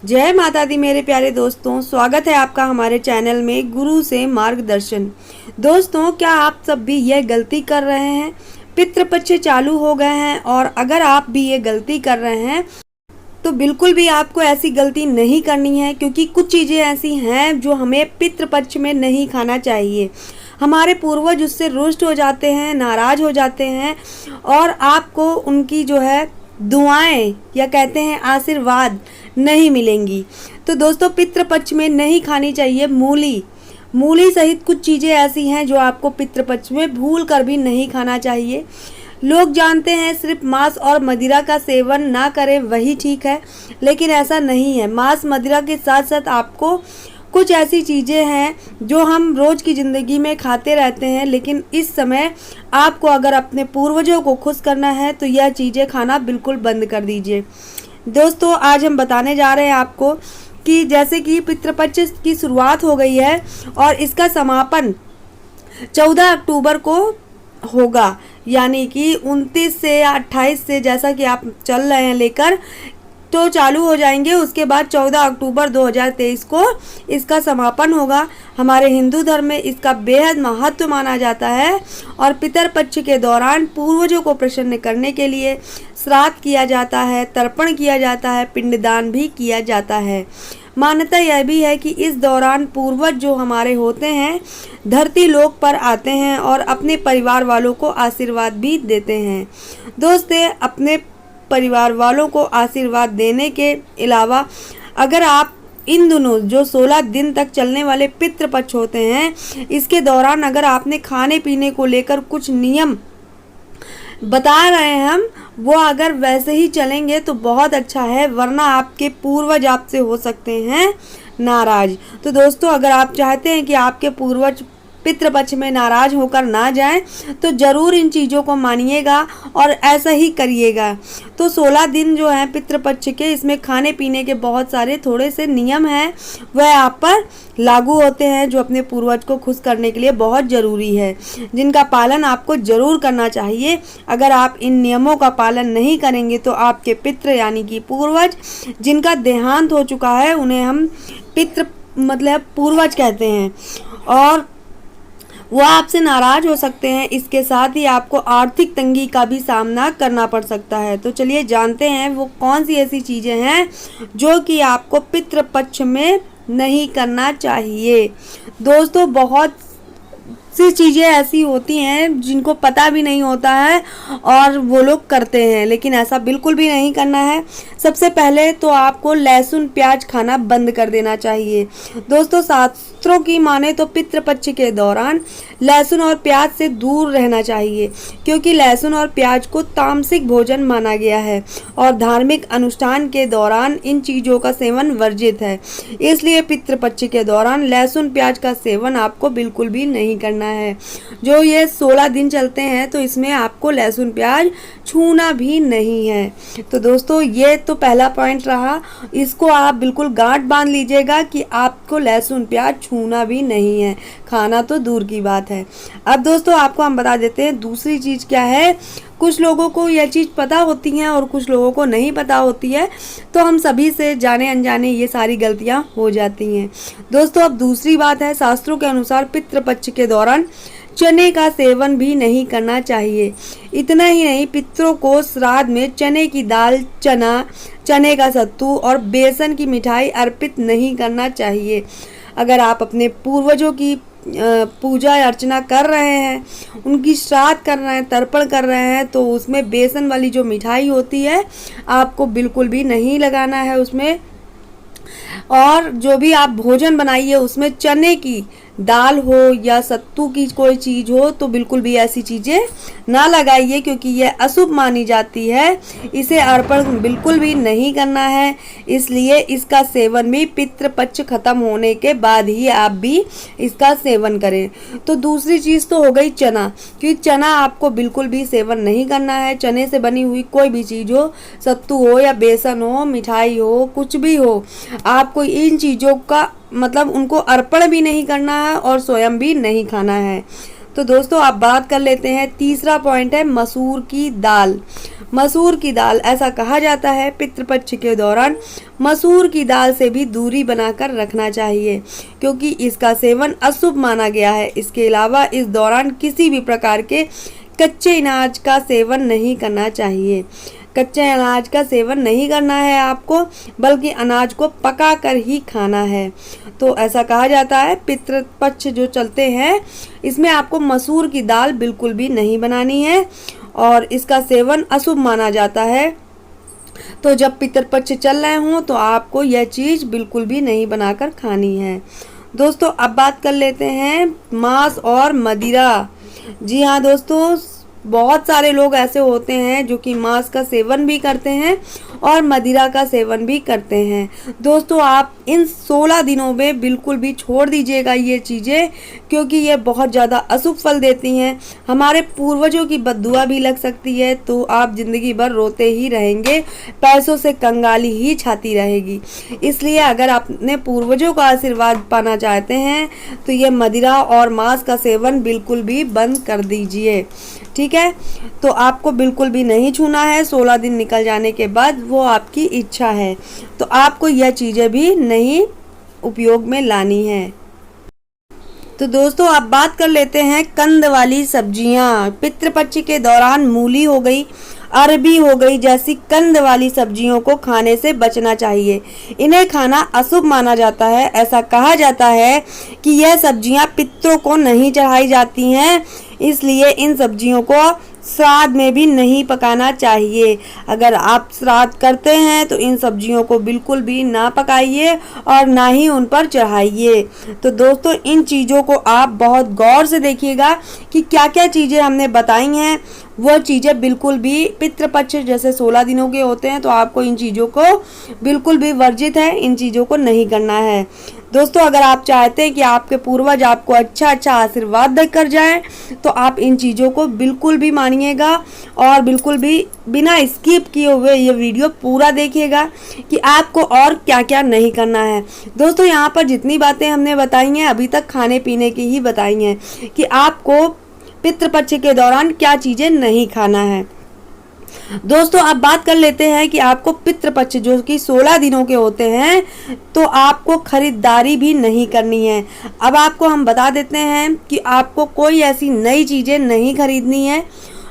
जय माता दी मेरे प्यारे दोस्तों, स्वागत है आपका हमारे चैनल में गुरु से मार्गदर्शन। दोस्तों, क्या आप सब भी यह गलती कर रहे हैं? पितृपक्ष चालू हो गए हैं और अगर आप भी ये गलती कर रहे हैं तो बिल्कुल भी आपको ऐसी गलती नहीं करनी है, क्योंकि कुछ चीज़ें ऐसी हैं जो हमें पितृपक्ष में नहीं खाना चाहिए। हमारे पूर्वज उससे रुष्ट हो जाते हैं, नाराज हो जाते हैं और आपको उनकी जो है दुआएं या कहते हैं आशीर्वाद नहीं मिलेंगी। तो दोस्तों, पितृपक्ष में नहीं खानी चाहिए मूली। मूली सहित कुछ चीज़ें ऐसी हैं जो आपको पितृपक्ष में भूल कर भी नहीं खाना चाहिए। लोग जानते हैं सिर्फ मांस और मदिरा का सेवन ना करें वही ठीक है, लेकिन ऐसा नहीं है। मांस मदिरा के साथ साथ आपको कुछ ऐसी चीज़ें हैं जो हम रोज़ की ज़िंदगी में खाते रहते हैं, लेकिन इस समय आपको अगर अपने पूर्वजों को खुश करना है तो यह चीज़ें खाना बिल्कुल बंद कर दीजिए। दोस्तों, आज हम बताने जा रहे हैं आपको कि जैसे कि पितृपक्ष की शुरुआत हो गई है और इसका समापन 14 अक्टूबर को होगा, यानी कि 29 से या 28 से जैसा कि आप चल रहे हैं लेकर तो चालू हो जाएंगे। उसके बाद 14 अक्टूबर 2023 को इसका समापन होगा। हमारे हिंदू धर्म में इसका बेहद महत्व माना जाता है और पितरपक्ष के दौरान पूर्वजों को प्रसन्न करने के लिए श्राद्ध किया जाता है, तर्पण किया जाता है, पिंडदान भी किया जाता है। मान्यता यह भी है कि इस दौरान पूर्वज जो हमारे होते हैं धरती लोक पर आते हैं और अपने परिवार वालों को आशीर्वाद भी देते हैं। दोस्तों, अपने परिवार वालों को आशीर्वाद देने के अलावा अगर आप इन दिनों जो 16 दिन तक चलने वाले पितृपक्ष होते हैं इसके दौरान अगर आपने खाने पीने को लेकर कुछ नियम बता रहे हैं हम, वो अगर वैसे ही चलेंगे तो बहुत अच्छा है, वरना आपके पूर्वज आपसे हो सकते हैं नाराज। तो दोस्तों, अगर आप चाहते हैं कि आपके पूर्वज पितृपक्ष में नाराज होकर ना जाएं तो ज़रूर इन चीज़ों को मानिएगा और ऐसा ही करिएगा। तो 16 दिन जो हैं पितृपक्ष के, इसमें खाने पीने के बहुत सारे थोड़े से नियम हैं, वह आप पर लागू होते हैं जो अपने पूर्वज को खुश करने के लिए बहुत ज़रूरी है, जिनका पालन आपको ज़रूर करना चाहिए। अगर आप इन नियमों का पालन नहीं करेंगे तो आपके पितृ यानी कि पूर्वज जिनका देहांत हो चुका है उन्हें हम पितृ मतलब पूर्वज कहते हैं और वो आपसे नाराज हो सकते हैं। इसके साथ ही आपको आर्थिक तंगी का भी सामना करना पड़ सकता है। तो चलिए जानते हैं वो कौन सी ऐसी चीज़ें हैं जो कि आपको पितृपक्ष में नहीं करना चाहिए। दोस्तों, बहुत सी चीज़ें ऐसी होती हैं जिनको पता भी नहीं होता है और वो लोग करते हैं, लेकिन ऐसा बिल्कुल भी नहीं करना है। सबसे पहले तो आपको लहसुन प्याज खाना बंद कर देना चाहिए। दोस्तों, शास्त्रों की माने तो पितृपक्ष के दौरान लहसुन और प्याज से दूर रहना चाहिए, क्योंकि लहसुन और प्याज को तामसिक भोजन माना गया है और धार्मिक अनुष्ठान के दौरान इन चीज़ों का सेवन वर्जित है। इसलिए पितृपक्ष के दौरान लहसुन प्याज का सेवन आपको बिल्कुल भी नहीं करना है। जो ये 16 दिन चलते हैं तो इसमें आपको लहसुन प्याज छूना भी नहीं है। तो दोस्तों, ये तो पहला पॉइंट रहा, इसको आप बिल्कुल गांठ बांध लीजिएगा कि आपको लहसुन प्याज छूना भी नहीं है, खाना तो दूर की बात है। अब दोस्तों, आपको हम बता देते हैं दूसरी चीज़ क्या है। कुछ लोगों को यह चीज़ पता होती है और कुछ लोगों को नहीं पता होती है, तो हम सभी से जाने अनजाने ये सारी गलतियां हो जाती हैं। दोस्तों, अब दूसरी बात है, शास्त्रों के अनुसार पितृपक्ष के दौरान चने का सेवन भी नहीं करना चाहिए। इतना ही नहीं, पितरों को श्राद्ध में चने की दाल, चना, चने का सत्तू और बेसन की मिठाई अर्पित नहीं करना चाहिए। अगर आप अपने पूर्वजों की पूजा अर्चना कर रहे हैं, उनकी श्राद्ध कर रहे हैं, तर्पण कर रहे हैं, तो उसमें बेसन वाली जो मिठाई होती है आपको बिल्कुल भी नहीं लगाना है उसमें। और जो भी आप भोजन बनाइए उसमें चने की दाल हो या सत्तू की कोई चीज़ हो तो बिल्कुल भी ऐसी चीज़ें ना लगाइए, क्योंकि यह अशुभ मानी जाती है। इसे अर्पण बिल्कुल भी नहीं करना है, इसलिए इसका सेवन भी पितृपक्ष खत्म होने के बाद ही आप भी इसका सेवन करें। तो दूसरी चीज़ तो हो गई चना, क्योंकि चना आपको बिल्कुल भी सेवन नहीं करना है। चने से बनी हुई कोई भी चीज़ हो, सत्तू हो या बेसन हो, मिठाई हो, कुछ भी हो, आपको इन चीज़ों का मतलब उनको अर्पण भी नहीं करना है और स्वयं भी नहीं खाना है। तो दोस्तों आप बात कर लेते हैं, तीसरा पॉइंट है मसूर की दाल। मसूर की दाल, ऐसा कहा जाता है पितृपक्ष के दौरान मसूर की दाल से भी दूरी बनाकर रखना चाहिए, क्योंकि इसका सेवन अशुभ माना गया है। इसके अलावा इस दौरान किसी भी प्रकार के कच्चे अनाज का सेवन नहीं करना चाहिए। कच्चे अनाज का सेवन नहीं करना है आपको, बल्कि अनाज को पका कर ही खाना है। तो ऐसा कहा जाता है पितृपक्ष जो चलते हैं इसमें आपको मसूर की दाल बिल्कुल भी नहीं बनानी है और इसका सेवन अशुभ माना जाता है। तो जब पितृपक्ष चल रहे हों तो आपको यह चीज़ बिल्कुल भी नहीं बनाकर खानी है। दोस्तों अब बात कर लेते हैं मांस और मदिरा। जी हाँ दोस्तों, बहुत सारे लोग ऐसे होते हैं जो कि मांस का सेवन भी करते हैं और मदिरा का सेवन भी करते हैं। दोस्तों आप इन 16 दिनों में बिल्कुल भी छोड़ दीजिएगा ये चीज़ें, क्योंकि ये बहुत ज़्यादा अशुभ फल देती हैं। हमारे पूर्वजों की बद्दुआ भी लग सकती है, तो आप ज़िंदगी भर रोते ही रहेंगे, पैसों से कंगाली ही छाती रहेगी। इसलिए अगर आप अपने पूर्वजों का आशीर्वाद पाना चाहते हैं तो ये मदिरा और मांस का सेवन बिल्कुल भी बंद कर दीजिए, ठीक है। तो आपको बिल्कुल भी नहीं छूना है। 16 दिन निकल जाने के बाद वो आपकी इच्छा है, तो आपको यह चीज़ें भी नहीं उपयोग में लानी है। तो दोस्तों आप बात कर लेते हैं कंद वाली सब्जियां। पितृपक्ष के दौरान मूली हो गई, अरबी हो गई जैसी कंद वाली सब्जियों को खाने से बचना चाहिए। इन्हें खाना अशुभ माना जाता है। ऐसा कहा जाता है कि यह सब्जियां पितरों को नहीं चढ़ाई जाती हैं, इसलिए इन सब्जियों को श्राद्ध में भी नहीं पकाना चाहिए। अगर आप श्राद्ध करते हैं तो इन सब्जियों को बिल्कुल भी ना पकाइए और ना ही उन पर चढ़ाइए। तो दोस्तों इन चीज़ों को आप बहुत गौर से देखिएगा कि क्या क्या चीज़ें हमने बताई हैं, वह चीज़ें बिल्कुल भी पितृपक्ष जैसे 16 दिनों के होते हैं तो आपको इन चीज़ों को बिल्कुल भी वर्जित है, इन चीज़ों को नहीं करना है। दोस्तों अगर आप चाहते हैं कि आपके पूर्वज आपको अच्छा आशीर्वाद देकर जाएं तो आप इन चीज़ों को बिल्कुल भी मानिएगा और बिल्कुल भी बिना स्किप किए हुए ये वीडियो पूरा देखिएगा कि आपको और क्या क्या नहीं करना है। दोस्तों यहाँ पर जितनी बातें हमने बताई हैं अभी तक खाने पीने की ही बताई हैं कि आपको पितृपक्ष के दौरान क्या चीज़ें नहीं खाना है। दोस्तों अब बात कर लेते हैं कि आपको पितृपक्ष जो कि 16 दिनों के होते हैं तो आपको खरीदारी भी नहीं करनी है। अब आपको हम बता देते हैं कि आपको कोई ऐसी नई चीज़ें नहीं खरीदनी है,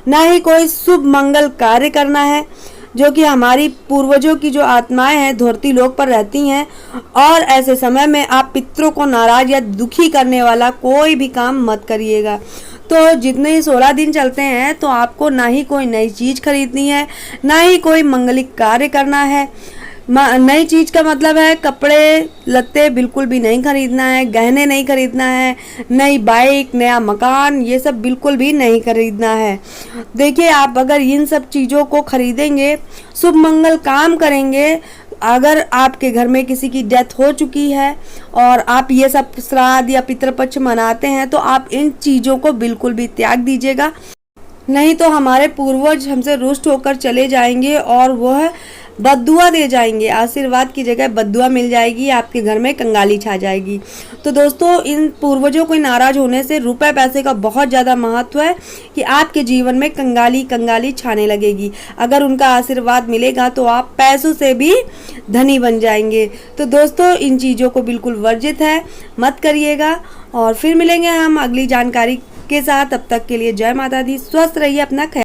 ना ही कोई शुभ मंगल कार्य करना है, जो कि हमारी पूर्वजों की जो आत्माएं हैं धरती लोक पर रहती हैं। और ऐसे समय में आप पितरों को नाराज या दुखी करने वाला कोई भी काम मत करिएगा। तो जितने ही 16 दिन चलते हैं तो आपको ना ही कोई नई चीज़ खरीदनी है, ना ही कोई मंगलिक कार्य करना है। नई चीज़ का मतलब है कपड़े लत्ते बिल्कुल भी नहीं खरीदना है, गहने नहीं खरीदना है, नई बाइक, नया मकान, ये सब बिल्कुल भी नहीं खरीदना है। देखिए आप अगर इन सब चीज़ों को खरीदेंगे, शुभ मंगल काम करेंगे, अगर आपके घर में किसी की डेथ हो चुकी है और आप ये सब श्राद्ध या पितृपक्ष मनाते हैं तो आप इन चीज़ों को बिल्कुल भी त्याग दीजिएगा, नहीं तो हमारे पूर्वज हमसे रुष्ट होकर चले जाएंगे और वह बद्दुआ दे जाएंगे। आशीर्वाद की जगह बद्दुआ मिल जाएगी, आपके घर में कंगाली छा जाएगी। तो दोस्तों इन पूर्वजों को नाराज होने से रुपए पैसे का बहुत ज़्यादा महत्व है कि आपके जीवन में कंगाली छाने लगेगी। अगर उनका आशीर्वाद मिलेगा तो आप पैसों से भी धनी बन जाएंगे। तो दोस्तों इन चीज़ों को बिल्कुल वर्जित है, मत करिएगा। और फिर मिलेंगे हम अगली जानकारी के साथ, तब तक के लिए जय माता दी, स्वस्थ रहिए, अपना ख्याल